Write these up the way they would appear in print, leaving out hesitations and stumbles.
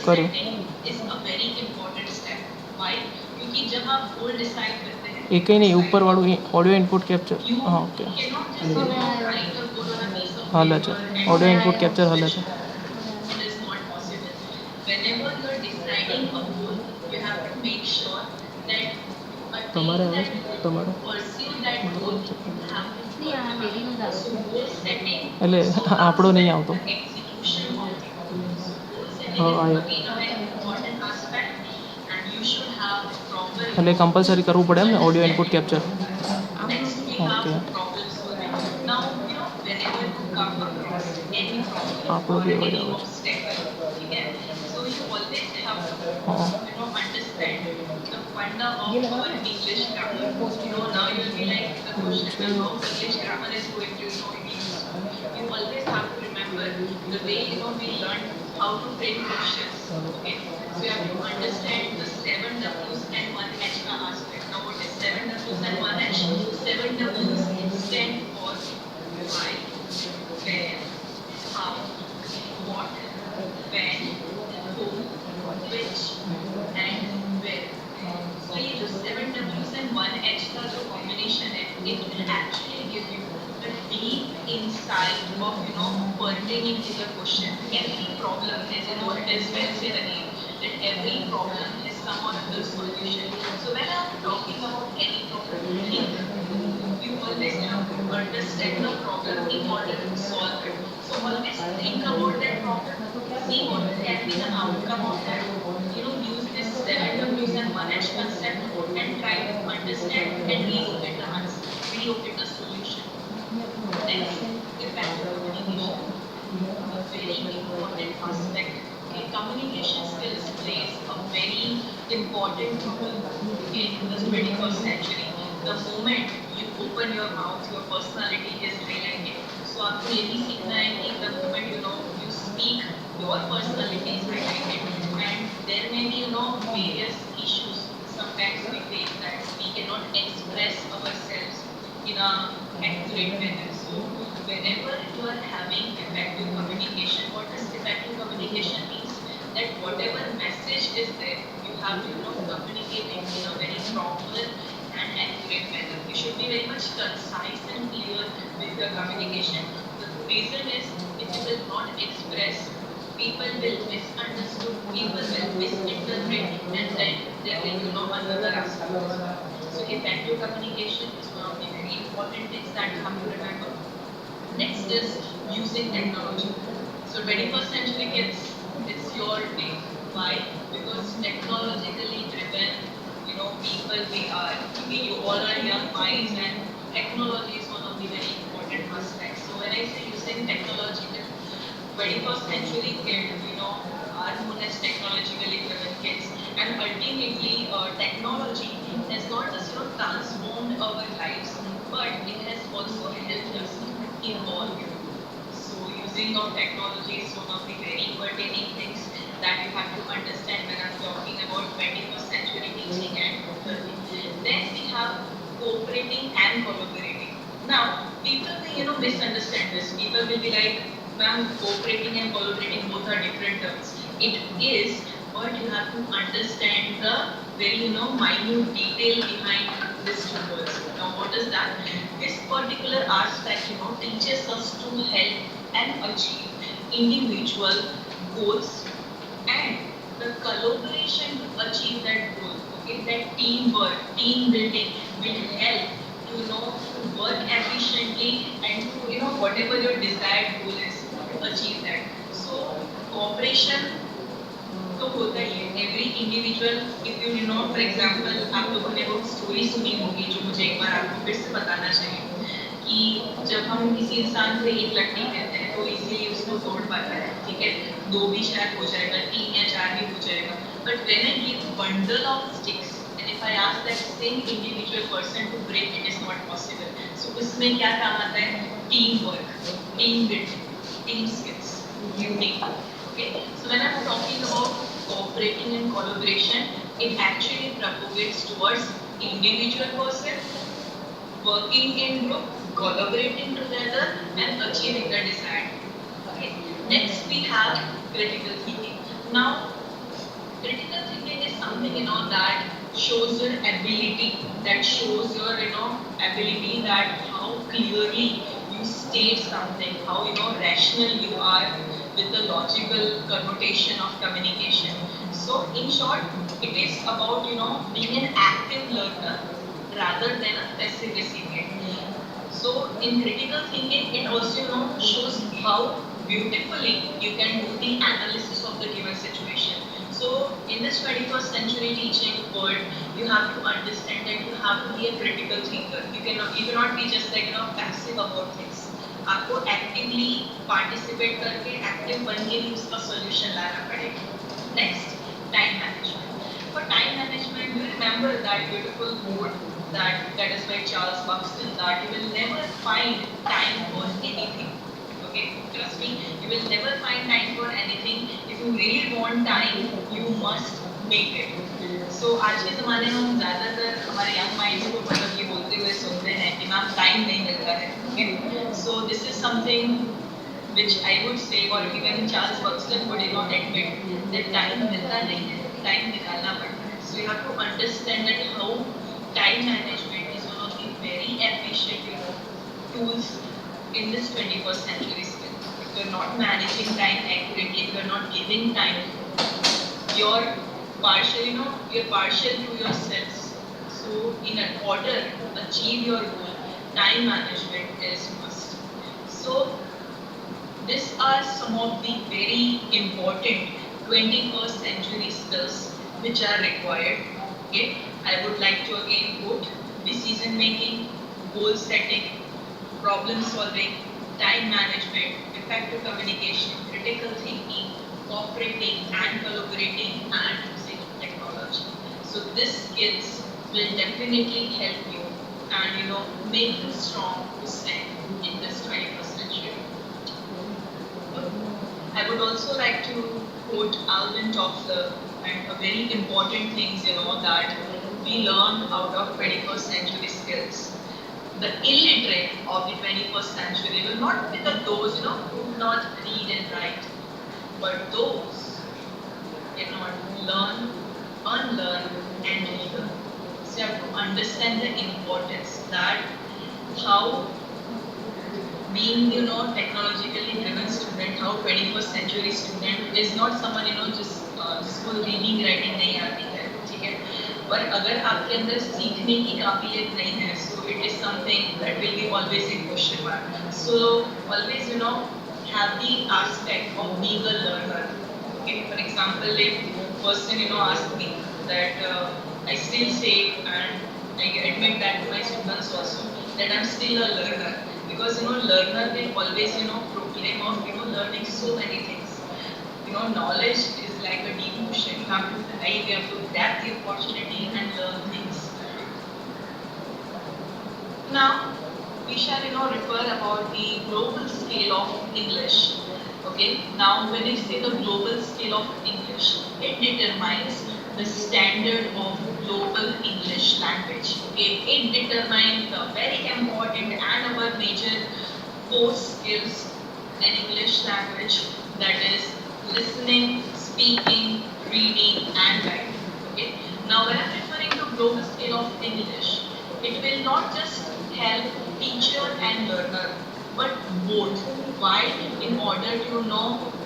करूँ is a very important step. Why? क्योंकि जब आप गोल डिसाइड करते हैं, एक ही नहीं ऊपर वालों ऑडियो इनपुट कैप्चर you हाँ okay cannot just write a goal on a piece of hall paper है and audio input try to capture hall switch है it off. It is not possible. Whenever you are deciding a goal, you have to make sure that to તમારે attain આવે that છે goal, તમારો to pursue that goal, you have to work hard. So goal setting એટલે also આપણો comes નહીં with આવતો the execution of the goal. So goal setting હા is આવ્યો again a very important aspect, and you should have proper, એટલે compulsory કરવું પડે એમ ને audio input understanding capture of the goal. Next, we have okay problem solving. Now, whenever you come across any problem આપણો or બી અવાજ any આવે છે obstacle, okay, so you always have to, હા understand the funda of our English grammar. Now you'll be like, the question છે is how English grammar is going to, be useful. You always have to remember the way, we learned how to frame questions, okay. So you have to understand the 7 W's and 1 H aspect. Now what is 7 W's and 1 H? 7 W's stand for why, where, how, what, when, whom, which, and where. So ये जो 7 W's and 1 H का जो combination है, it will actually give you a deep insight of pertaining to the question. Every problem, as it is well said again, that every problem has some or other solution. So when I'm talking about any problem, you always have to understand the problem in order to solve it. So always think about that problem, see what can be the outcome of that. Use this 7 W's and 1 H concept and try to understand and relocate the answer, relocate the solution. Next, effective communication. A very important aspect. Okay, communication skills plays a very important role in the 21st century. The moment you open your mouth, your personality is highlighted. So आपको ये भी सीखना है कि the moment you speak, your personality is highlighted, and there may be various issues. Sometimes we face that we cannot express ourselves in a accurate manner. So whenever you are having effective communication, what does effective communication means? That whatever message is there, you have to communicate it in a very proper and accurate manner. You should be very much concise and clear with your communication. The reason is, if you will not express, people will misunderstood, people will misinterpret, and then there will another aspect as well. So effective communication is one of the very important things that you have to remember. Next is using technology. So 21st century kids, it's your day. Why? Because technologically driven, people we are. You all are young minds, and technology is one of the very important aspects. So when I say using technological, 21st century kids, are known as technologically driven kids, and ultimately technology has not just transformed our lives, but it has also helped us evolve. So using of technology is one of the very pertaining things that you have to understand when I'm talking about 21st century teaching and learning. Then we have cooperating and collaborating. Now, people may misunderstand this. People will be like, ma'am, cooperating and collaborating both are different terms. It is, but you have to understand the very minute detail behind these two words. Now, what is that? This particular aspect teaches us to help and achieve individual goals, and the collaboration to achieve that goal. Okay, that teamwork, team building will help to work efficiently and to whatever your desired goal is, to achieve that. So cooperation तो होता ही है. Every individual, if for example आप लोगों ने वो story सुनी होगी जो मुझे एक बार आपको फिर से बताना चाहिए कि जब हम किसी इंसान से एक लकड़ी कहते हैं तो इजीली उसको तोड़ पाता है, ठीक है, 2 भी शायद हो जाएगा, 3 या 4 भी हो जाएगा, but when I give bundle of sticks and if I ask that same individual person to break, it is not possible. So उसमें क्या काम आता है? Team work, team building, team skills, unique. Okay, so when I'm talking about cooperating and collaboration, it actually propagates towards individual person, working in group, collaborating together, and achieving the desired. Okay, next we have critical thinking. Now, Critical thinking is something, that shows your ability, that shows your, ability, that how clearly you state something, how, rational you are with the logical connotation of communication. So in short, it is about, being an active learner rather than a passive recipient. So in critical thinking, it also, shows how beautifully you can do the analysis of the given situation. So in this 21st century teaching world, you have to understand that you have to be a critical thinker. You cannot be just like, passive about things. आपको actively participate करके active बन के ही उसका solution लाना पड़ेगा. Next, time management. For time management, do you remember that beautiful quote that is by Charles Buxton, that you will never find time for anything. Okay, trust me, you will never find time for anything. If you really want time, you must make it. So आज के ज़माने में हम ज़्यादातर हमारे young minds को मतलब ये बोलते हुए सुनते हैं कि मैम time नहीं मिलता है. Okay, so this is something which I would say, or even Charles Buxton would admit, that time मिलता नहीं है, time निकालना पड़ता है. So you have to understand that how time management is one of the very efficient, tools in this 21st century still. If you're not managing time accurately, if you're not giving time, you're partial, you're partial to yourselves. So in order to achieve your goal, time management is must. So these are some of the very important 21st century skills which are required. Okay, I would like to again quote: decision making, goal setting, problem solving, time management, effective communication, critical thinking, cooperating and collaborating, and using technology. So these skills will definitely help you and make you strong to stand in this 21st century. I would also like to quote Alvin Toffler, and a very important things, that we learn out of 21st century skills. The illiterate of the 21st century will not be those, who do not read and write, but those cannot learn, unlearn, and relearn. So you have to understand the importance that how being, technologically driven student, how 21st century student is not someone, जिसको reading writing नहीं आती है, ठीक है, पर अगर आपके अंदर सीखने की काबिलियत नहीं है, so it is something that will be always in question mark. So always, have the aspect of being a learner. Okay, for example, if person, asks me that I still say, and I admit that to my students also, that I'm still a learner. Because learner will always proclaim of learning so many things. Knowledge is like a deep ocean. You have to dive, you have to grab the opportunity and learn things. Now we shall refer about the global scale of English. Okay. Now when I say the global scale of English, it determines the standard of global English language. Okay, it determines the very important and our major core skills in English language, that is listening, speaking, reading, and writing. Okay. Now when I'm referring to global scale of English, it will not just help teacher and learner, but both. Why? In order to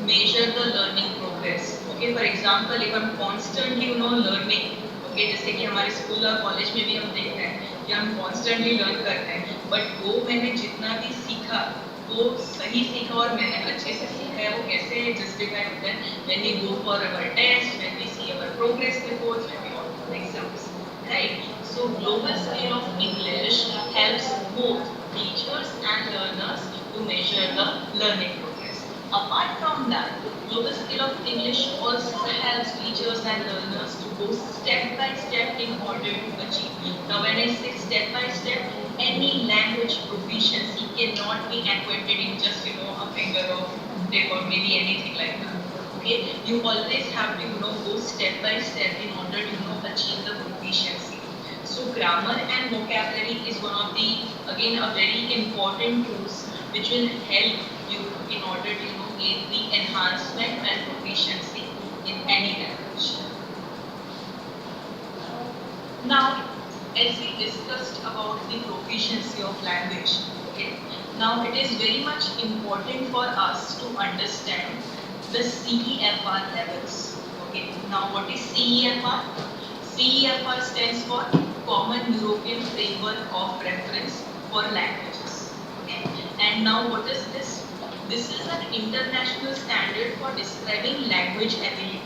measure the learning progress. Okay, for example, if I'm constantly learning, okay, जैसे कि हमारे school और college में भी हम देखते हैं कि हम constantly learn करते हैं, but वो मैंने जितना भी सीखा वो सही सीखा और मैंने अच्छे से सीखा है, वो कैसे justify होता है when we go for our test, when we see our progress reports, when we go for exams, right? So global scale of English helps both teachers and learners to measure the learning progress. Apart from that, global scale of English also helps teachers and learners to go step by step in order to achieve. Now when I say step by step, any language proficiency cannot be acquired in just a finger of tip or maybe anything like that. Okay, you always have to go step by step in order to achieve the proficiency. So grammar and vocabulary is one of the, again, a very important tools which will help you in order to gain the enhancement and proficiency in any language. Now, as we discussed about the proficiency of language, okay, now it is very much important for us to understand the CEFR levels. Okay, now what is CEFR? CEFR stands for Common European Framework of Reference for Languages. Okay, and now what is this? This is an international standard for describing language ability.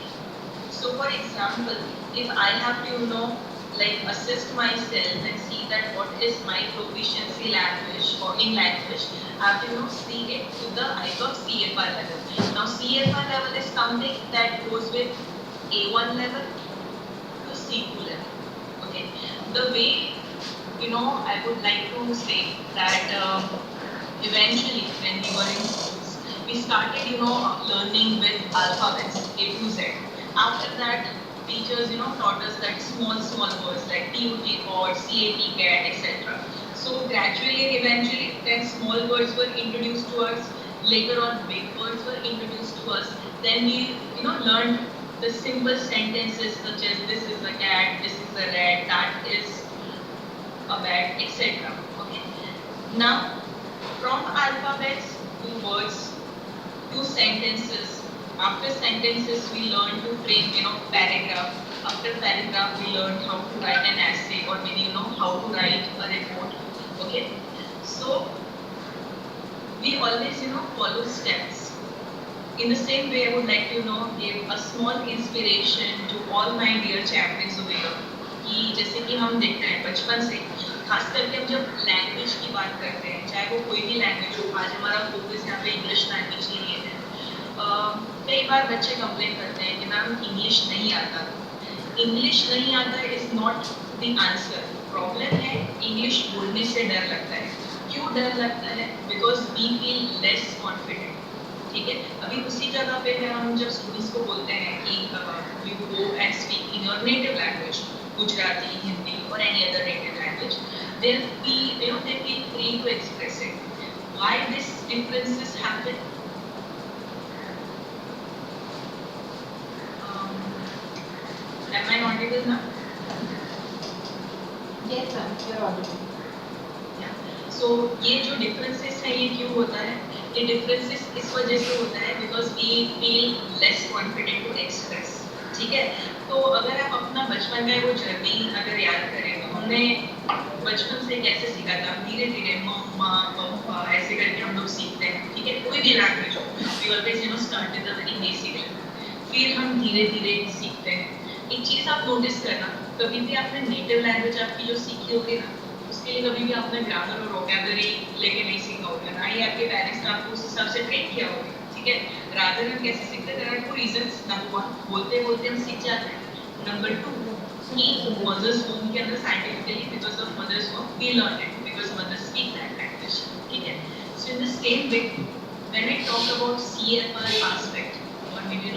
So for example, if I have to, like assist myself and see that what is my proficiency language or in language, I have to, see it to the height of CFR level. Now CFR level is something that goes with A1 level to C2 level. Okay. The way, I would like to say that eventually when we were in schools, we started, learning with alphabets A to Z. After that, teachers, taught us that small words like TUT, COD, CAT, CAT, etc. So gradually, eventually, then small words were introduced to us. Later on, big words were introduced to us. Then we, learned the simple sentences such as this is a cat, this is a rat, that is a bat, etc. Okay. Now, from alphabets to words to sentences. After sentences, we learn to frame, paragraph. After paragraph, we learn how to write an essay or maybe, how to write a report. Okay. So we always, follow steps. In the same way, I would like to, give a small inspiration to all my dear champions over here. कि जैसे कि हम देखते हैं बचपन से खास करके हम जब लैंग्वेज की बात करते हैं, चाहे वो कोई भी लैंग्वेज हो, आज हमारा फोकस यहाँ पे इंग्लिश लैंग्वेज के लिए है। कई बार बच्चे कंप्लेन करते हैं कि मैम इंग्लिश नहीं आता। इंग्लिश नहीं आता is not the answer. Problem है इंग्लिश बोलने से डर लगता है। क्यों डर लगता है? Because we feel less confident. ठीक है, अभी उसी जगह पे हम जब स्टूडेंट्स को बोलते हैं कि you go and speak in your native language, Gujarati, Hindi, or any other native language, they'll be, they feel free to express it. Why these differences happen? Am I audible now? Yes, ma'am, you're audible. Yeah. So ये जो differences है ये क्यों होता है? ये differences इस वजह से होता है because we feel less confident to express. ठीक है, तो अगर आप अपना बचपन का वो जर्नी अगर याद करें तो हमने बचपन से कैसे सीखा था, धीरे धीरे मम्मा पापा ऐसे करके हम लोग सीखते हैं। ठीक है, कोई भी लैंग्वेज हो, we always start with the very basic level, फिर हम धीरे धीरे सीखते हैं। एक चीज आप नोटिस करना, कभी भी आपने नेटिव लैंग्वेज आपकी जो सीखी होगी ना, उसके लिए कभी भी आपने ग्रामर और वोकैबुलरी लेके नहीं सीखा होगा, ना ही आपके पेरेंट्स ने आपको उस हिसाब से ट्रेन किया होगा। ठीक है, रादर हम कैसे सीखते हैं? Two reasons. नंबर वन, बोलते बोलते हम सीख जाते हैं। नंबर टू, कि मदर्स होम के अंदर scientifically because of mother's home we learn it because mothers speak that language. ठीक है, so in the same way when I talk about CFR aspect और maybe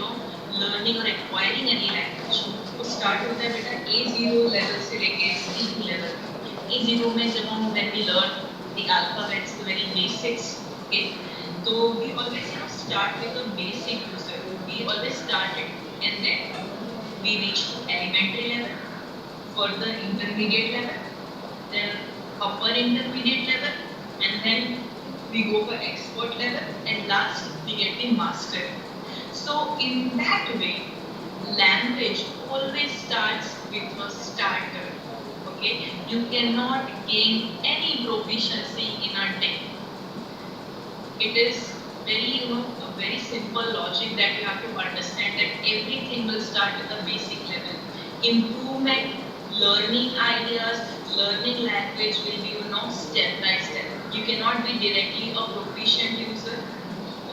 लर्निंग और एक्वायरिंग एनी लैंग्वेज, वो start होता है बेटा A0 लेवल से लेके C2 लेवल तक। A0 में जब हम when we learn the alphabets, the very basics, okay, तो we always start with the basic user. We always start it and then we reach to elementary level, further intermediate level, then upper intermediate level, and then we go for expert level, and last we get the master. So in that way, language always starts with a starter. Okay, you cannot gain any proficiency in a day. It is very, a very simple logic that you have to understand that everything will start with a basic level. Improvement, learning ideas, learning language will be, step by step. You cannot be directly a proficient user.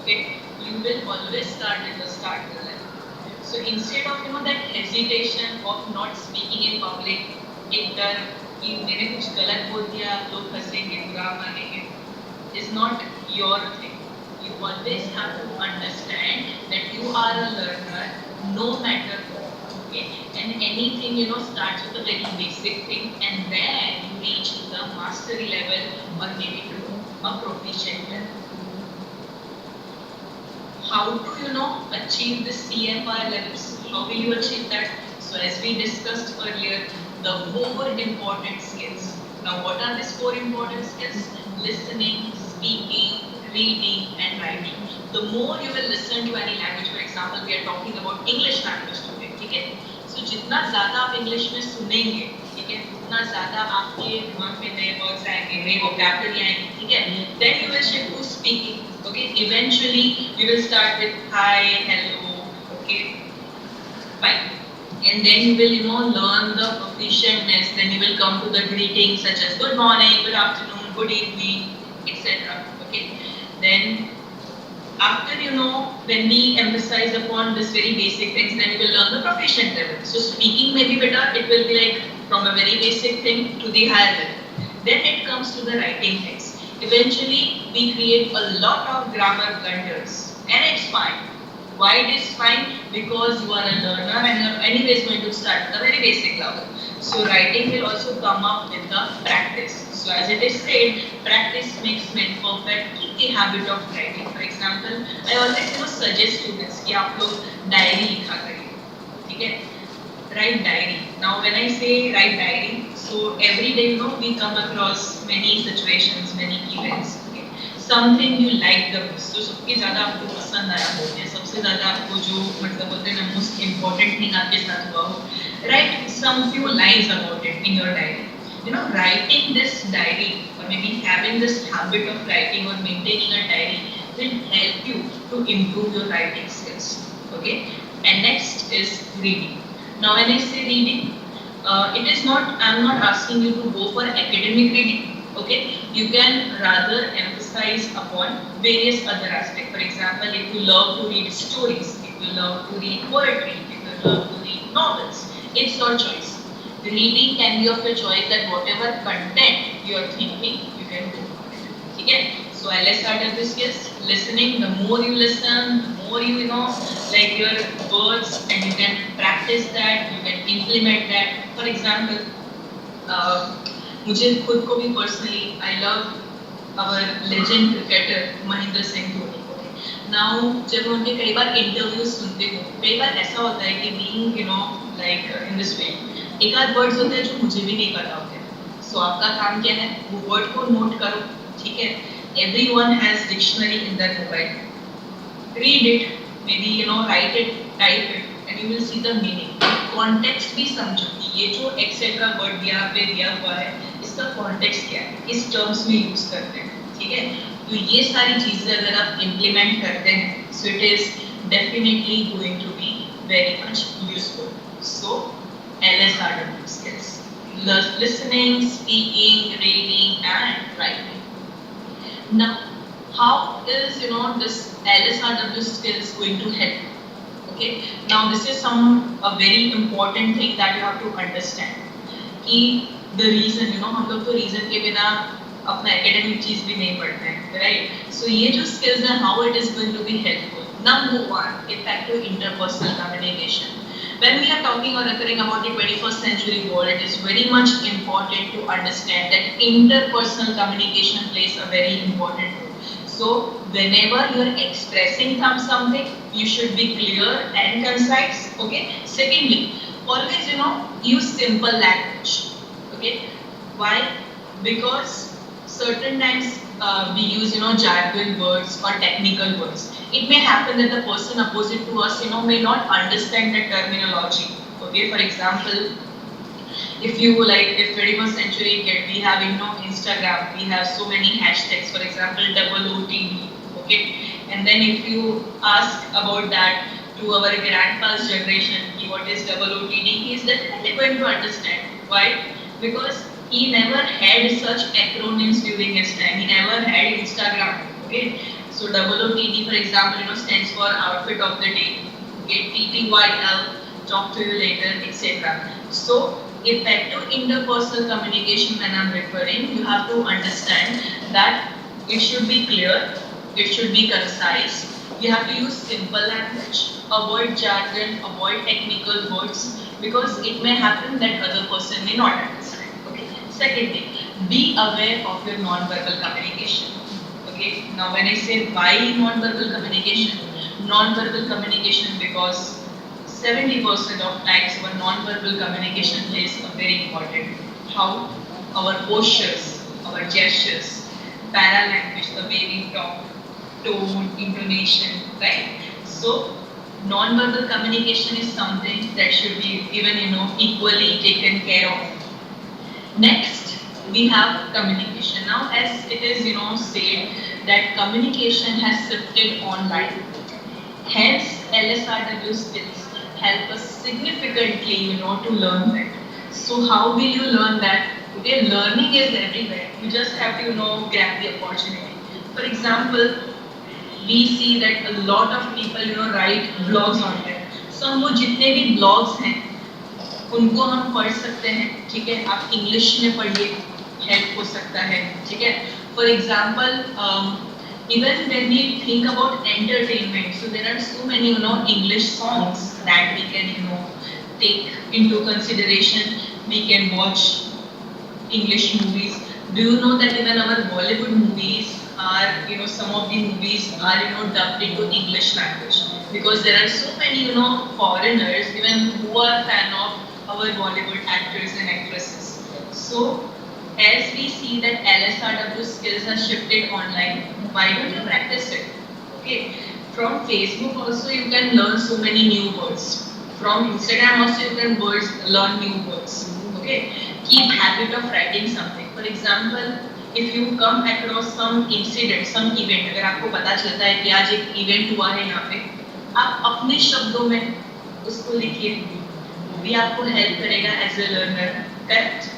Okay, you will always start at the starter level. So instead of, that hesitation of not speaking in public, एक डर कि मैंने कुछ गलत बोल दिया, लोग हंसेंगे, बुरा मानेंगे, is not your thing. You always have to understand that you are a learner, no matter what. Okay, and anything starts with a very basic thing, and then you reach to the mastery level or maybe to a proficient level. How to achieve the CFR levels? How will you achieve that? So as we discussed earlier, the 4 important skills. Now, what are these 4 important skills? Listening, speaking, reading, and writing. The more you will listen to any language, for example, we are talking about English language today, ठीक है? So जितना ज़्यादा आप English में सुनेंगे, ठीक है, उतना ज़्यादा आपके दिमाग में नए words आएंगे, नए vocabulary आएंगे, ठीक है? Then you will shift to speaking, okay? Eventually, you will start with hi, hello, okay, fine. And then you will, learn the proficientness. Then you will come to the greetings such as good morning, good afternoon, good evening, etc. Okay. Then after when we emphasize upon this very basic things, then you will learn the proficient level. So speaking may be better. It will be like from a very basic thing to the higher level. Then it comes to the writing things. Eventually, we create a lot of grammar blunders, and it's fine. Why it is fine? Because you are a learner and you are anyways going to start at the very basic level. So writing will also come up with the practice. So as it is said, practice makes men perfect. Keep the habit of writing. For example, I always suggest students कि आप लोग diary लिखा करिए, ठीक है? Write diary. Now when I say write diary, so every day we come across many situations, many events. Something you like the most, so सबसे ज़्यादा आपको पसंद आया हो, या सबसे ज़्यादा आपको जो मतलब बोलते हैं ना most important thing आपके साथ हुआ हो, write some few lines about it in your diary. Writing this diary or maybe having this habit of writing or maintaining a diary will help you to improve your writing skills. Okay, and next is reading. Now when I say reading, it is not, I'm not asking you to go for academic reading. Okay, you can rather emphasize upon various other aspects. For example, if you love to read stories, if you love to read poetry, if you love to read novels, it's your choice. Reading can be of your choice, that whatever content you are thinking, you can do it. Okay, so LSRW skills, listening. The more you listen, the more you like your words, and you can practice that, you can implement that. For example, मुझे खुद को भी personally I love our legend cricketer Mahendra Singh Dhoni को. Now जब मैं उनके कई बार interviews सुनते हूँ, कई बार ऐसा होता है कि being like in this field एक आध वर्ड्स होते हैं जो मुझे भी नहीं पता होते. सो आपका काम क्या है, वो वर्ड को नोट करो, ठीक है? Everyone has dictionary in their mobile. Read it, may be right it, type it, and you will see the meaning. Context भी समझो कि ये जो एक्सेट्रा वर्ड यहाँ पे दिया हुआ है, इसका कॉन्टेक्स्ट क्या है, किस टर्म्स में यूज करते हैं, ठीक है? तो ये सारी चीजें अगर आप इम्प्लीमेंट करते हैं, so it is definitely going to be very much useful. So LSRW skills: listening, speaking, reading, and writing. Now, how is this LSRW skills going to help? Okay, now this is a very important thing that you have to understand कि the reason हम लोग तो reason के बिना अपना academic चीज भी नहीं पढ़ते हैं, right? So ये जो skills हैं, how it is going to be helpful. Number 1, effective interpersonal communication. When we are talking or referring about the 21st century world, it is very much important to understand that interpersonal communication plays a very important role. So whenever you are expressing something, you should be clear and concise. Okay. Secondly, always use simple language. Okay. Why? Because certain times we use jargon words or technical words. It may happen that the person opposite to us may not understand the terminology. Okay. For example, if you if 21st century kid, we have Instagram, we have so many hashtags. For example, OOTD. Okay, and then if you ask about that to our grandpa's generation, what is OOTD, he is definitely going to understand. Why? Because he never had such acronyms during his time. He never had Instagram. Okay, so OOTD, for example, stands for outfit of the day. Okay, TTYL, talk to you later, etc. So effective interpersonal communication, when I'm referring, you have to understand that it should be clear, it should be concise, you have to use simple language, avoid jargon, avoid technical words, because it may happen that other person may not understand. Okay. Second thing, be aware of your non-verbal communication. Okay. Now when I say why non-verbal communication because 70% of times our non-verbal communication plays a very important. How? Our postures, our gestures, paralanguage, the way we talk, tone, intonation, right? So non-verbal communication is something that should be even equally taken care of. Next, we have communication. Now, as it is said that communication has shifted online. Hence, LSRW skills help us significantly, to learn that. So, how will you learn that? Okay, learning is everywhere. You just have to, grab the opportunity. For example, we see that a lot of people, write blogs on there. So, हम वो जितने भी blogs हैं, उनको हम पढ़ सकते हैं, ठीक है? आप इंग्लिश में पढ़िए, हेल्प हो सकता है, ठीक है? For example even when we think about entertainment, so there are so many English songs that we can take into consideration. We can watch English movies. Do you know that even our Bollywood movies are some of the movies are dubbed into English language, because there are so many foreigners even who are fan of our Bollywood actors and actresses. So as we see that LSRW skills are shifted online, why don't you practice it? Okay, from Facebook also you can learn so many new words. From Instagram also you can learn new words. Okay, keep habit of writing something. For example, if you come across some incident, some event, अगर आपको पता चलता है कि आज एक event हुआ है यहाँ पे, आप अपने शब्दों में उसको लिखिए, वो भी आपको help करेगा as a learner. Correct?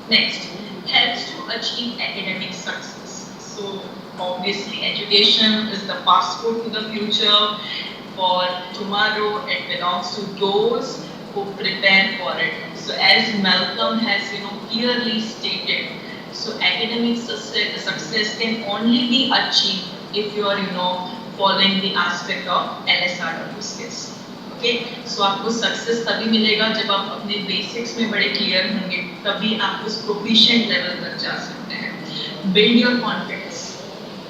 Next, helps to achieve academic success. So obviously education is the passport to the future. For tomorrow, it belongs to those who prepare for it. So as Malcolm has clearly stated, so academic success can only be achieved if you are following the aspect of LSRW skills. Okay, so आपको success तभी मिलेगा जब आप अपने basics में बड़े clear होंगे, तभी आप उस प्रोफिशिएंट लेवल तक जा सकते हैं. Build your confidence.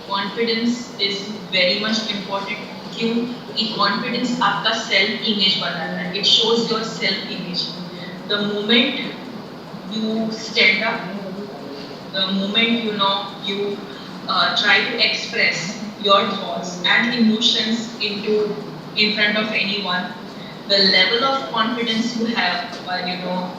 Confidence is very much important. क्यों? कि कॉन्फिडेंस आपका सेल्फ इमेज बनाता है. It shows your self image. The moment you stand up, the moment you try to express your thoughts and emotions in front of anyone, the level of confidence you have while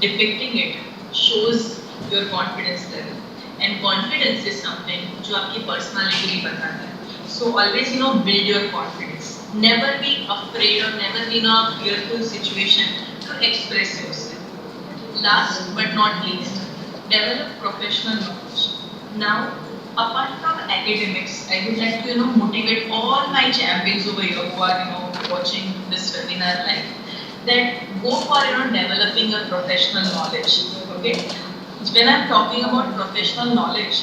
depicting it shows your confidence level. And confidence is something जो आपकी personality भी बताता है. So always build your confidence. Never be afraid or never be in a fearful situation to express yourself. Last but not least, develop professional knowledge. Now, apart from academics, I would like to motivate all my champions over here who are watching this webinar live, that go for developing a professional knowledge. Okay, when I'm talking about professional knowledge,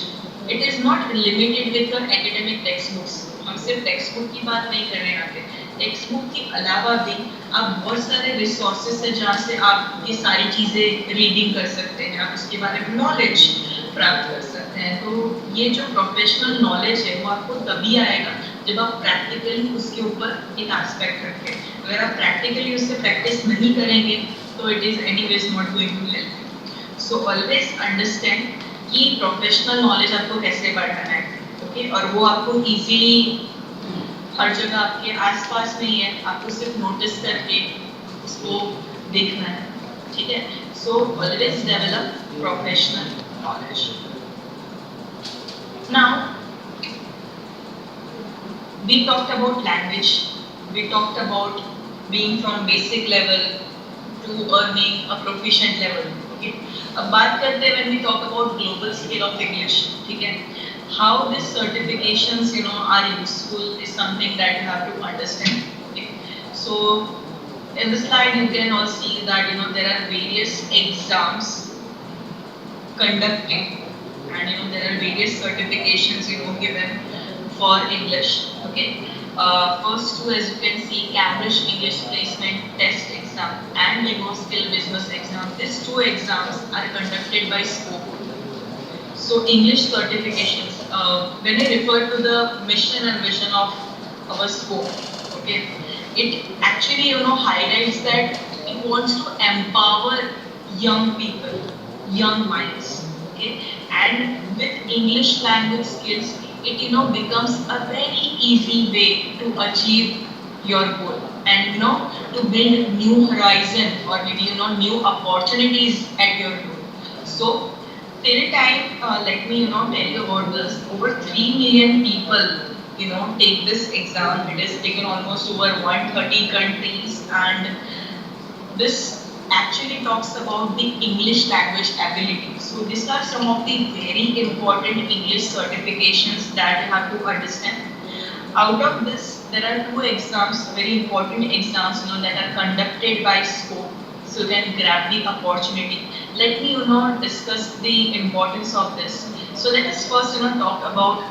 it is not limited with your academic textbooks. हम सिर्फ text book की बात नहीं कर रहे हैं यहाँ पे. टेक्स्ट बुक के अलावा भी आप बहुत सारे रिसोर्सेज है जहाँ से आप ये सारी चीजें रीडिंग कर सकते हैं, आप उसके बारे में नॉलेज प्राप्त कर सकते हैं. तो ये जो प्रोफेशनल नॉलेज है वो आपको तभी आएगा जब आप प्रैक्टिकली उसके ऊपर एक एस्पेक्ट रखें. अगर आप प्रैक्टिकली उससे प्रैक्टिस नहीं करेंगे तो it is anyways not going to help. So always understand कि प्रोफेशनल नॉलेज आपको कैसे बढ़ाना है. ओके, और वो आपको इजीली हर जगह आपके आसपास में ही है, आपको सिर्फ नोटिस करके उसको देखना है. ठीक है, so always develop professional knowledge. Now, we talked about language, we talked about being from basic level to earning a proficient level. Okay, अब बात करते हैं when we talk about global scale of English. ठीक है, how these certifications are useful is something that you have to understand. Okay, so in the slide you can all see that there are various exams conducted, and there are various certifications given for English. Okay, first two, as you can see, Cambridge English Placement Test exam and Skill Business exam. These two exams are conducted by Scope. So English certifications, when I refer to the mission and vision of our Scope, okay, It actually, highlights that it wants to empower young people, young minds. Okay, and with English language skills, it becomes a very easy way to achieve your goal and to build new horizon or maybe new opportunities at your goal. So till time, let me tell you about this. Over 3 million people take this exam. It is taken almost over 130 countries, and this actually talks about the English language ability. So these are some of the very important English certifications that you have to understand. Out of this, there are two exams, very important exams, that are conducted by scope. So you can grab the opportunity. Let me, discuss the importance of this. So let us first, talk about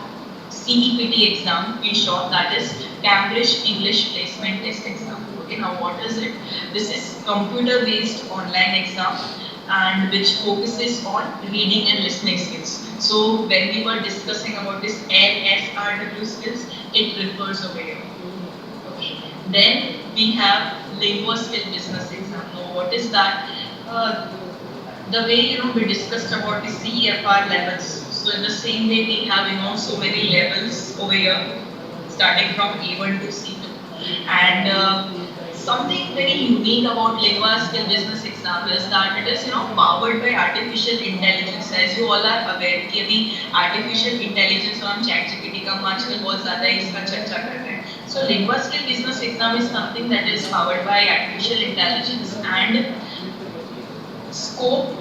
CEPT exam, in short, that is Cambridge English Placement Test exam. Okay, now what is it? This is computer-based online exam and which focuses on reading and listening skills. So when we were discussing about this LSRW skills, it refers over here. Okay. Then we have Lingua Skill Business exam. Now what is that? The way we discussed about the CEFR levels. So in the same way we have so many levels over here, starting from A1 to C2, and something very unique about Lingua Skill Business exam is that it is powered by artificial intelligence. As you all are aware कि अभी artificial intelligence और हम ChatGPT का आजकल बहुत ज़्यादा इसका चर्चा कर रहे हैं. So Lingua Skill Business exam is something that is powered by artificial intelligence, and scope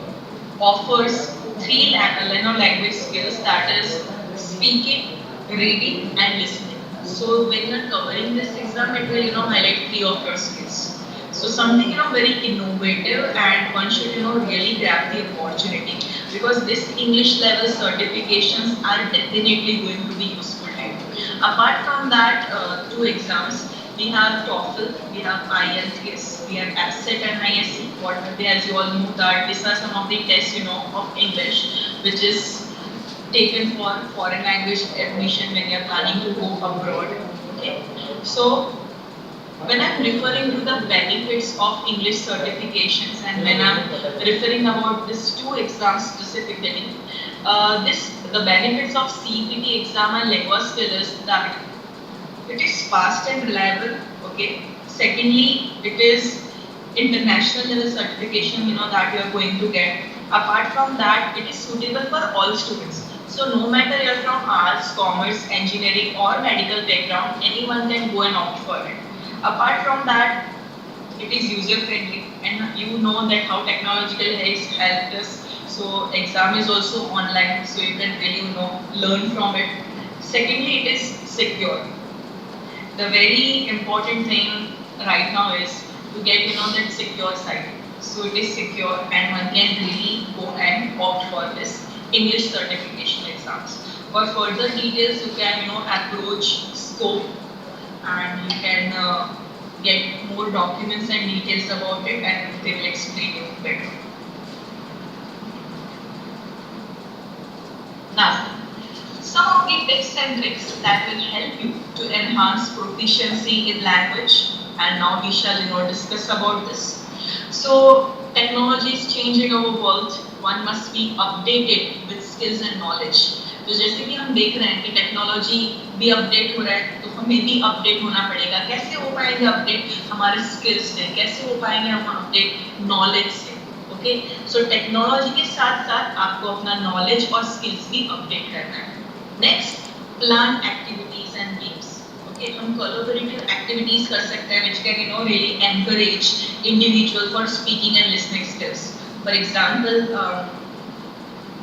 offers three language skills, that is speaking, reading and listening. So when you are covering this exam, it will highlight three of your skills. So something very innovative, and one should really grab the opportunity, because this English level certifications are definitely going to be useful to you. Apart from that, two exams. We have TOEFL, we have IELTS, we have ACCET and ISC. What are they? As you all know that these are some of the tests of English, which is taken for foreign language admission when you are planning to go abroad. Okay, so when I'm referring to the benefits of English certifications, and when I'm referring about these two exams specifically, the benefits of CEPT exam and Lingua Skill is that it is fast and reliable. Okay. Secondly, it is international level certification that you are going to get. Apart from that, it is suitable for all students. So no matter you're from arts, commerce, engineering or medical background, anyone can go and opt for it. Apart from that, it is user friendly, and you know that how technological has helped us. So exam is also online, so you can really learn from it. Secondly, it is secure. The very important thing right now is to get that secure side. So it is secure, and one can really go and opt for this English certification exams. For further details, you can approach Scope, and you can get more documents and details about it, and they will explain you better. Now, some of the tips and tricks that will help you to enhance proficiency in language, and now we shall discuss about this. So technology is changing our world. One must be updated with skills and knowledge. तो जैसे कि हम देख रहे हैं कि technology भी update हो रहा है, तो हमें भी अपडेट होना पड़ेगा. कैसे हो पाएंगे अपडेट? हमारे स्किल्स से. कैसे हो पाएंगे हम अपडेट? नॉलेज से. ओके, सो टेक्नोलॉजी के साथ साथ आपको अपना नॉलेज और स्किल्स भी अपडेट करना है. Next, plan activities and games. Okay, हम कोलैबोरेटिव एक्टिविटीज कर सकते हैं which can really encourage individual for speaking and listening skills. For example,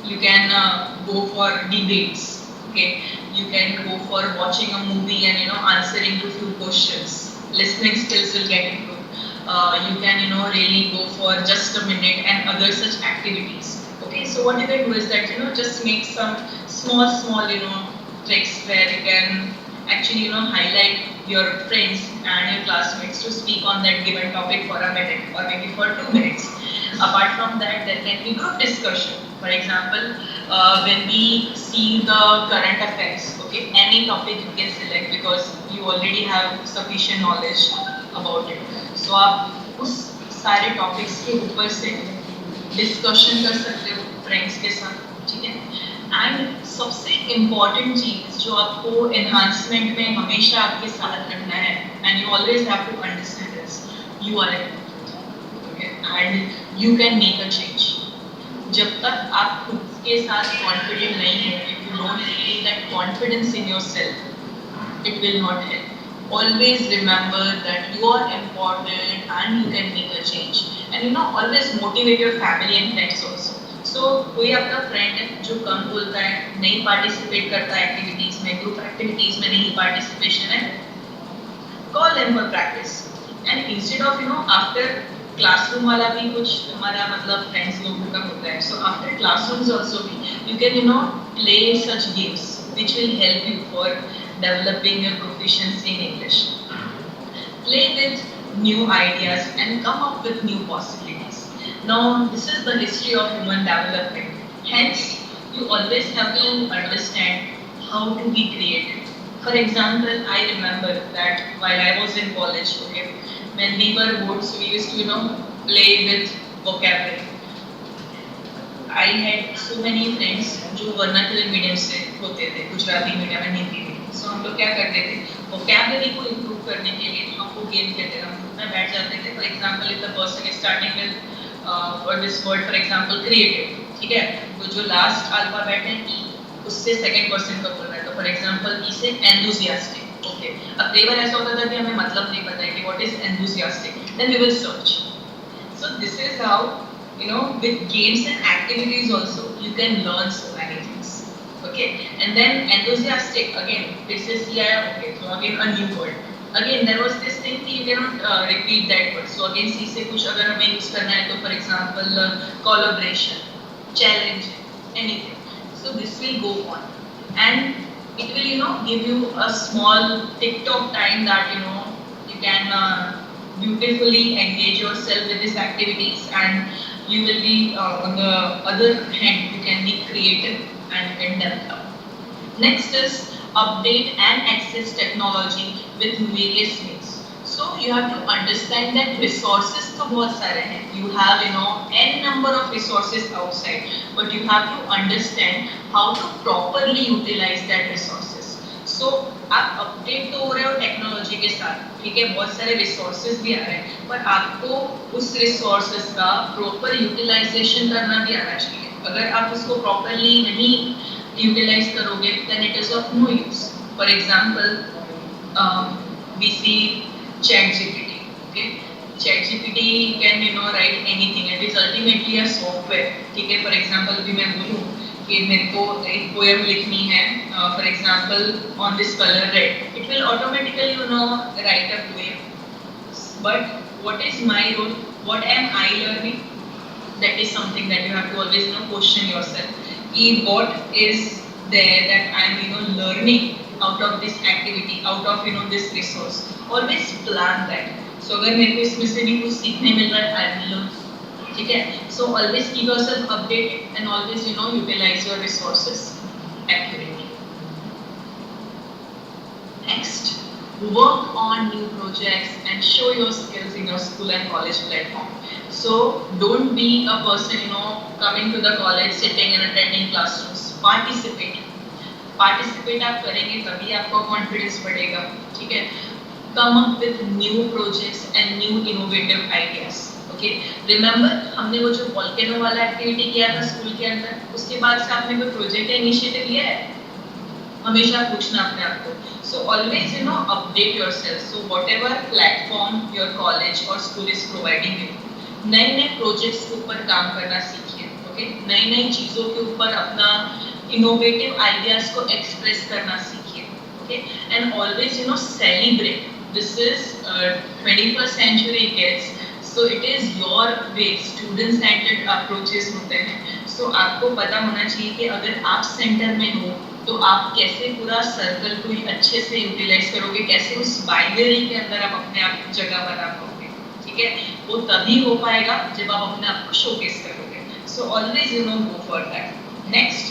you can go for debates. Okay, you can go for watching a movie and answering to few questions. Listening skills will get improved. You can really go for just a minute and other such activities. Okay, so what you can do is that just make some small tricks where you can actually highlight your friends and your classmates to speak on that given topic for a minute or maybe for 2 minutes. Apart from that, there can be group discussion. For example, when we see the current affairs, okay, any topic you can select because you already have sufficient knowledge. About it. So आप उस सारे topics के ऊपर से discussion कर सकते हो friends के साथ, ठीक है। एंड सबसे इम्पॉर्टेंट चीज जो आपको एनहांसमेंट में हमेशा आपके साथ रखना है, and you always have to understand this, you are and you can make a change. जब तक आप खुद के साथ कॉन्फिडेंट नहीं हो, if you don't feel that confidence in yourself, it will not help. Always remember that you are important and you can make a change. And you know, always motivate your family and friends also. So कोई आपका friend है जो कम बोलता है, नहीं participate करता है activities में, ग्रुप एक्टिविटीज में नहीं पार्टिसिपेशन है, call them for practice. And instead of after classroom वाला भी कुछ हमारा मतलब फ्रेंड्स लोगों का होता है, so after classrooms also भी you can play such games which will help you for developing your proficiency in English. Play with new ideas and come up with new possibilities. Now, this is the history of human development. Hence, you always have to understand how to be creative. For example, I remember that while I was in college, okay, when we were bored, so we used to play with vocabulary. I had so many friends जो vernacular medium से होते थे, Gujarati medium में हिंदी में। सो हम लोग क्या करते थे, वोकैबुलरी को इम्प्रूव करने के लिए हम वो गेम खेलते थे, हम ग्रुप में बैठ जाते थे। For example if the person is starting with और this word for example creative, ठीक है, तो जो लास्ट अल्फाबेट है ई, उससे सेकंड पर्सन का बोलना है। तो फॉर एग्जांपल ई से एंथुसियास्टिक, ओके। अब कई बार ऐसा होता था कि हमें मतलब नहीं पता है कि what is enthusiastic, then we will search. So this is how with games and activities also you can learn so many things, okay। And then enthusiastic, again this is okay, so again a new word, again there was this thing कि you cannot repeat that word, so again C से कुछ अगर हमें use करना है तो for example collaboration, challenge, anything, so this will go on and it will give you a small TikTok time that you can beautifully engage yourself with these activities, and you will be on the other hand you can be creative and can develop. Next is update and access technology with various means. So you have to understand that resources तो बहुत सारे हैं, you have n number of resources outside, but you have to understand how to properly utilize that resources. So आप update तो हो रहे हो technology के साथ, ठीक है, बहुत सारे रिसोर्सेज भी आ रहे हैं, पर आपको उस रिसोर्सेज का प्रॉपर यूटिलाइजेशन करना भी आना चाहिए। अगर आप उसको प्रॉपरली नहीं यूटिलाइज करोगे then it is of no use. For example we see ChatGPT, okay, ChatGPT can write anything, it is ultimately a software, ठीक है। फॉर एग्जांपल भी मैं बोलूँ कि मेरे को एक पोएम लिखनी है, for example on this colour red, it will automatically write a poem, but what is my role, what am I learning, that is something that you have to always question yourself कि what is there that I am learning out of this activity, out of this resource, always plan that. So अगर मेरे को इसमें से भी कुछ सीखने मिल रहा है, आई विल लर्न, ठीक है। So always keep yourself updated and always utilize your resources accurately. Next, work on new projects and show your skills in your school and college platform. So don't be a person coming to the college, sitting and attending classrooms. Participate आप करेंगे तभी आपको confidence बढ़ेगा, ठीक है। Come up with new projects and new innovative ideas. Remember हमने वो जो वोल्केनो वाला एक्टिविटी किया था स्कूल के अंदर, उसके बाद से आपने कोई प्रोजेक्ट या इनिशिएटिव लिया है? हमेशा पूछना अपने आप को। So always update yourself. So whatever platform your college और स्कूल इज प्रोवाइडिंग यू, नए नए प्रोजेक्ट्स के ऊपर काम करना सीखिए, ओके, नई नई चीज़ों के ऊपर अपना इनोवेटिव आइडियाज को एक्सप्रेस करना सीखिए, okay. And always celebrate, this is 21st century kids, so it is your way, student centered approaches होते हैं। so आपको पता होना चाहिए कि अगर आप सेंटर में हो तो आप कैसे पूरा सर्कल को अच्छे से यूटिलाइज करोगे, कैसे उस बाइनरी के अंदर आप अपने आप जगह बना पाओगे, ठीक है। वो तभी हो पाएगा जब आप अपने आप को शोकेस करोगे। So always go for that. Next,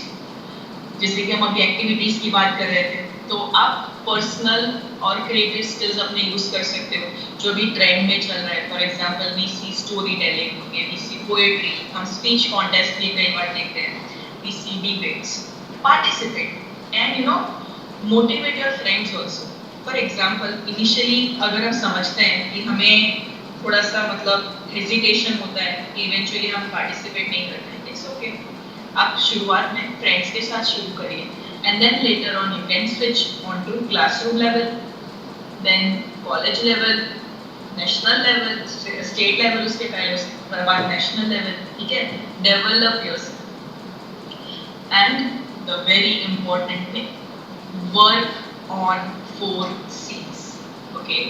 जैसे कि हम अभी एक्टिविटीज की बात कर रहे थे, तो आप पर्सनल और क्रिएटिव स्किल्स अपने यूज कर सकते हो जो भी ट्रेंड में चल रहा है. For example we see story telling, we see poetry, हम स्पीच कॉन्टेस्ट भी कई बार देखते हैं, we see debates. Participate and motivate your friends also. For example initially अगर हम समझते हैं कि हमें थोड़ा सा मतलब हेजिटेशन होता है कि इवेंचुअली हम पार्टिसिपेट नहीं करते हैं, इट्स ओके. आप शुरुआत में फ्रेंड्स के साथ शुरू करिए and then later on you can switch on to classroom level, then college level, national level, state level, उसके बाद नेशनल लेवल. ठीक है, develop yourself and the very important thing, work on 4 C's. Okay,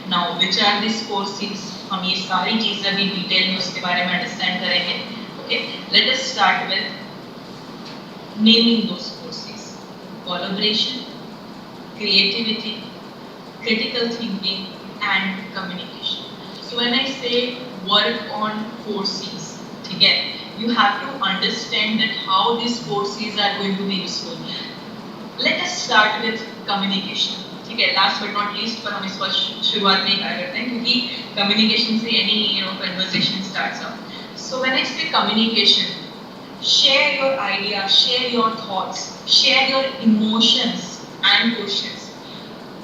now which are these 4 C's? हम ये सारी चीजें अभी detail में उसके बारे में अंडरस्टैंड करेंगे. Okay, let us start with naming those 4 C's. Collaboration, creativity, critical thinking and communication. So when I say work on 4 C's, ठीक है, you have to understand that how these 4 C's are going to be useful. Let us start with communication. ठीक है, last but not least पर हम इस बार शुरुआत में क्या करते हैं क्योंकि communication से any conversation starts up. So when I say communication, share your ideas, share your thoughts, share your emotions and questions.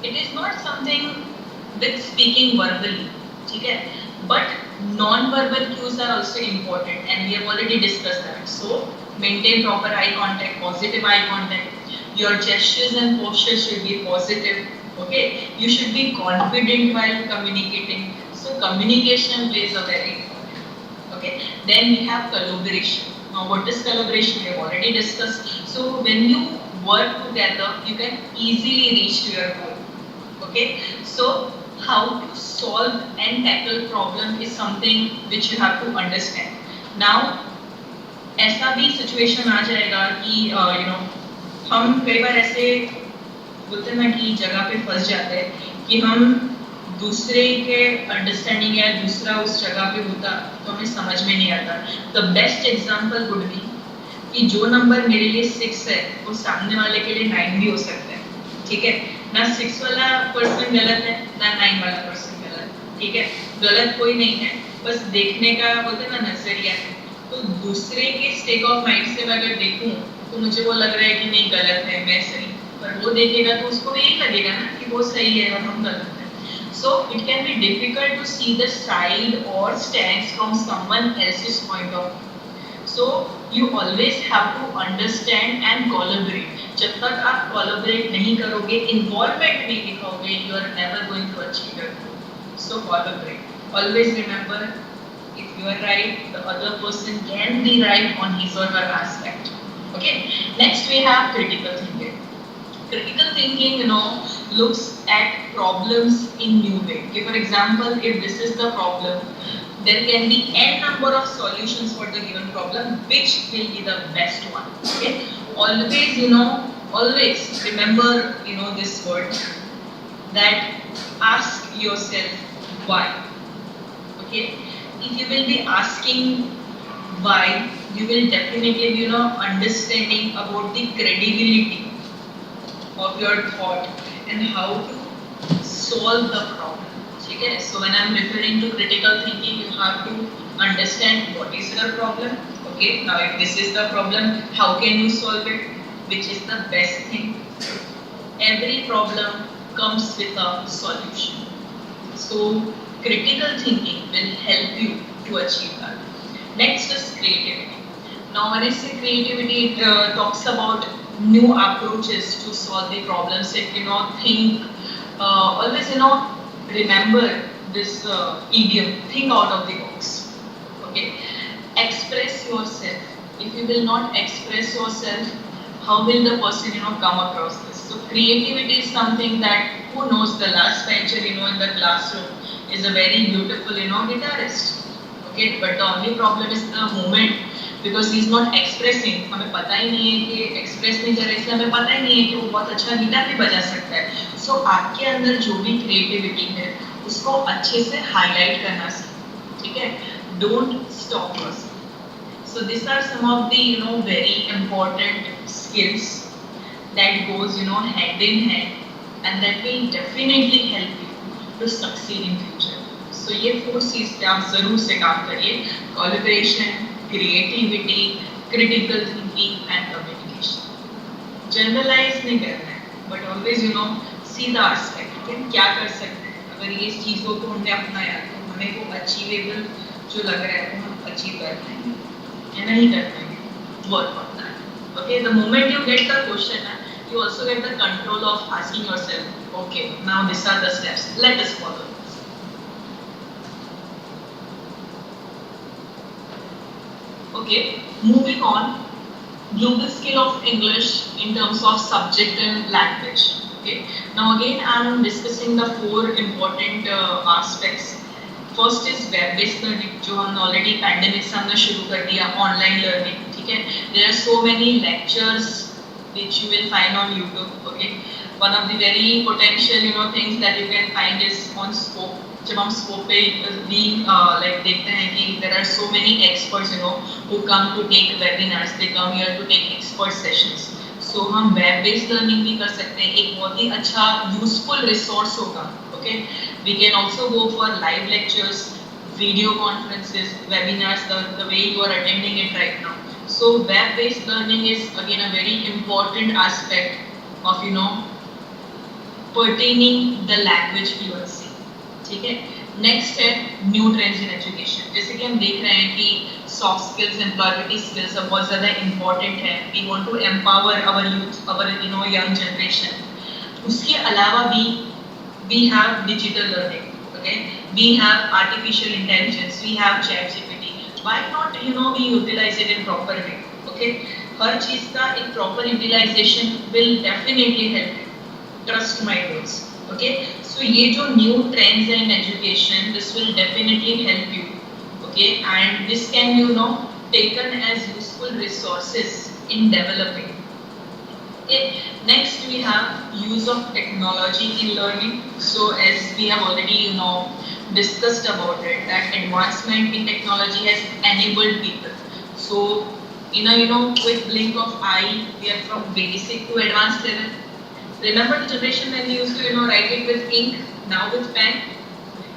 It is not something with speaking verbally, ठीक है, but non-verbal cues are also important and we have already discussed that. So maintain proper eye contact, positive eye contact. Your gestures and postures should be positive. Okay, you should be confident while communicating. So communication plays a very important. Okay, then we have collaboration. Now what is collaboration? We have already discussed. So when you work together, you can easily reach to your goal. Okay, so how to solve and tackle problem is something which you have to understand. Now ऐसा भी situation आ जाएगा कि हम कई बार ऐसे बोलते हैं ना कि जगह पे फंस जाते हैं कि हम दूसरे के अंडरस्टैंडिंग या दूसरा उस जगह पे होता तो हमें समझ में नहीं आता. The best example would be कि जो नंबर मेरे लिए 6 है वो सामने वाले के लिए 9 भी हो सकता है. ठीक है, ना 6 वाला पर्सन गलत है ना 9 वाला पर्सन गलत है. ठीक है, गलत कोई नहीं है, बस देखने का बोलते हैं ना नजरिया है. तो दूसरे के स्टेट ऑफ माइंड से अगर देखूं तो मुझे वो लग रहा है कि नहीं गलत है, मैं सही, पर वो देखेगा तो उसको यही लगेगा ना कि वो सही है और हम गलत हैं. So it can be difficult to see the side or stance from someone else's point of view. So you always have to understand and collaborate. जब तक आप collaborate नहीं करोगे, involvement नहीं दिखाओगे, you are never going to achieve your goal. So collaborate. Always remember, if you are right, the other person can be right on his or her aspect. Okay, next we have critical thinking. Critical thinking, looks at problems in new way. Okay, for example, if this is the problem, there can be n number of solutions for the given problem. Which will be the best one? Okay, always remember, this word that ask yourself why. Okay, if you will be asking why, you will definitely be understanding about the credibility of your thought and how to solve the problem. Okay, so when I'm referring to critical thinking, you have to understand what is your problem. Okay, now if this is the problem, how can you solve it, which is the best thing. Every problem comes with a solution, so critical thinking will help you to achieve that. Next is creativity. Now when I say creativity, it talks about new approaches to solve the problems. If think, always remember this idiom, think out of the box. Okay, express yourself. If you will not express yourself, how will the person come across this? So creativity is something that, who knows, the last bencher in the classroom is a very beautiful guitarist. Okay, but the only problem is the moment, because he is not expressing. हमें पता ही नहीं है कि express नहीं कर रहे, इसलिए हमें पता ही नहीं है कि वो बहुत अच्छा गिटार भी बजा सकता है. सो आपके अंदर जो भी क्रिएटिविटी है उसको अच्छे से हाईलाइट करना सीखें. ठीक है, don't stop yourself. So these are some of the very important skills that goes, hand in hand, and that will definitely help you to succeed in future. So ये 4 चीज़ पे आप ज़रूर से काम करिए: collaboration, creativity, critical thinking and communication. Generalize नहीं करना है, but always see the aspect कि हम क्या कर सकते हैं. अगर ये चीज़ों को हमने अपनाया तो हमें वो achievable जो लग रहा है वो हम achieve कर पाएंगे या नहीं कर पाएंगे. Work on that. Okay, the moment you get the question, you also get the control of asking yourself, okay, now these are the steps, let us follow. Okay, moving on, global skill of English in terms of subject and language. Okay, now again I am discussing the 4 important aspects. First is web based learning, जो हमने already pandemic से हमने शुरू कर दिया, online learning. ठीक है, there are so many lectures which you will find on YouTube. Okay, one of the very potential things that you can find is on Scope. जब हम Scope पे भी like देखते हैं कि there are so many experts who come to take webinars, they come here to take expert sessions. So हम web based learning भी कर सकते हैं, एक बहुत ही अच्छा useful resource होगा. Okay, we can also go for live lectures, video conferences, webinars, the way you are attending it right now. So web based learning is again a very important aspect of pertaining the language fluency. ठीक है, next है new trends in education. जैसे कि हम देख रहे हैं कि सॉफ्ट स्किल्स, एम्प्लॉयबिलिटी स्किल्स अब बहुत ज़्यादा इंपॉर्टेंट है. We want to empower our youth, our young generation. उसके अलावा भी we have digital learning, okay, we have artificial intelligence, we have ChatGPT. Why not we utilize it in proper way? Okay, हर चीज का एक proper utilization will definitely help you. Trust my words. Okay, so ये जो new trends हैं in education, this will definitely help you. Okay, and this can taken as useful resources in developing. Okay. Next we have use of technology in learning. So as we have already discussed about it, that advancement in technology has enabled people. So in a quick blink of eye, we are from basic to advanced level. Remember the generation when we used to write it with ink, now with pen.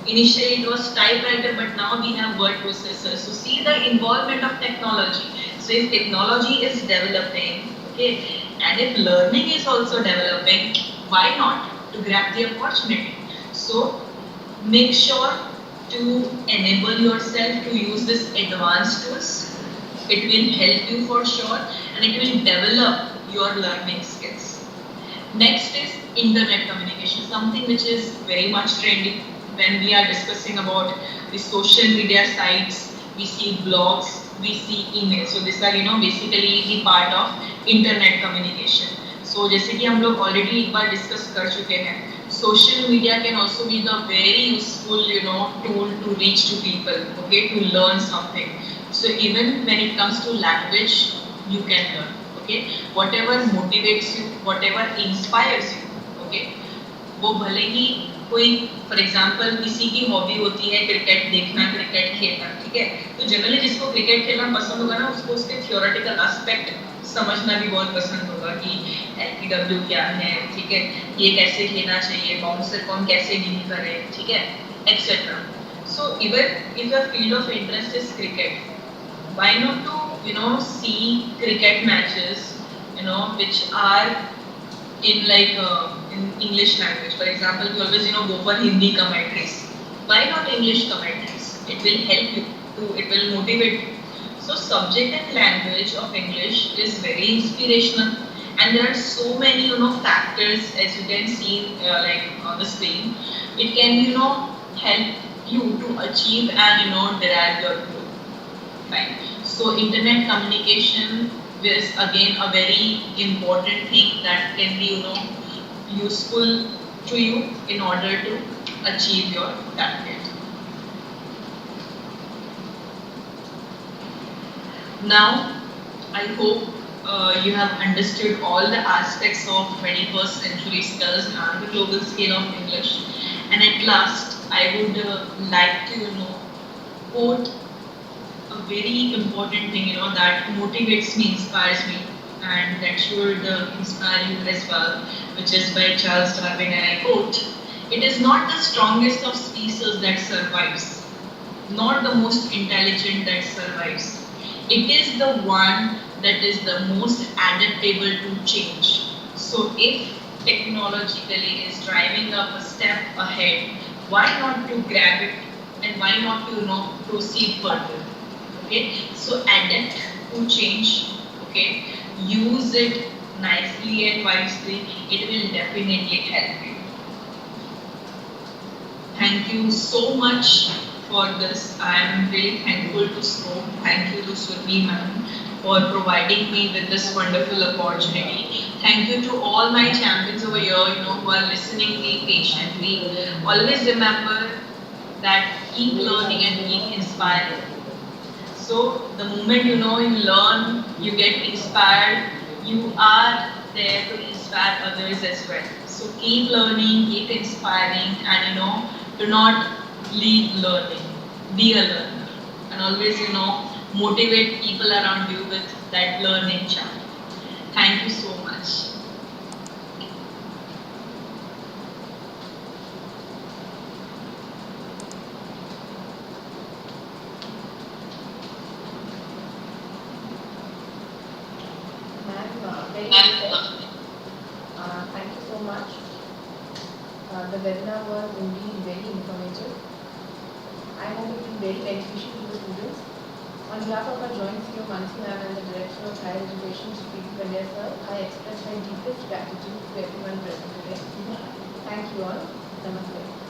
Initially it was typewriter, but now we have word processors. So see the involvement of technology. So if technology is developing, okay, and if learning is also developing, why not to grab the opportunity? So make sure to enable yourself to use this advanced tools. It will help you for sure, and it will develop your learning skills. Next is internet communication, something which is very much trendy when we are discussing about the social media sites. We see blogs, we see emails. So these are basically the part of internet communication. So जैसे कि हम लोग already एक बार discuss कर चुके हैं, social media can also be the very useful tool to reach to people, okay, to learn something. So even when it comes to language, you can learn. Okay, whatever motivates you, whatever inspires you, okay, वो भले ही कोई for example किसी की hobby होती है cricket देखना, cricket खेलना, ठीक है, तो जनरली जिसको क्रिकेट खेलना पसंद होगा ना, उसको उसके थियोरेटिकल एस्पेक्ट समझना भी बहुत पसंद होगा कि LPW क्या है, ठीक है, ये कैसे खेलना चाहिए, बाउंसर कौन कैसे डील करे, ठीक है, etcetera. So even if your field of interest is cricket, why not to see cricket matches which are in in English language. For example, we always go for Hindi commentaries. Why not English commentaries? It will help you to, it will motivate you. So subject and language of English is very inspirational, and there are so many factors, as you can see like on the screen. It can help you to achieve and derive your goal. Right. So internet communication is again a very important thing that can be useful to you in order to achieve your target. Now I hope you have understood all the aspects of 21st century skills and the global scale of English, and at last I would like to quote a very important thing that motivates me, inspires me, and that should inspire you as well, which is by Charles Darwin, and I quote, "It is not the strongest of species that survives, not the most intelligent that survives. It is the one that is the most adaptable to change." So if technologically is driving up a step ahead, why not to grab it and why not to proceed further? Okay, so adapt to change. Okay, use it nicely and wisely. It will definitely help you. Thank you so much for this. I am really thankful to Snow. Thank you to Surmi ma'am for providing me with this wonderful opportunity. Thank you to all my champions over here, who are listening me patiently. Always remember that keep learning and keep inspiring. So the moment you learn, you get inspired, you are there to inspire others as well. So keep learning, keep inspiring, and do not leave learning. Be a learner. And always, motivate people around you with that learning channel. Thank you so much. Very well said. Thank you so much. The webinar was indeed very informative. I hope it will be very beneficial to the students. On behalf of our joint CEO Mansi ma'am and the Director of Higher Education, Shri Pandya sir, I express my deepest gratitude to everyone present today. Thank you all. Namaste.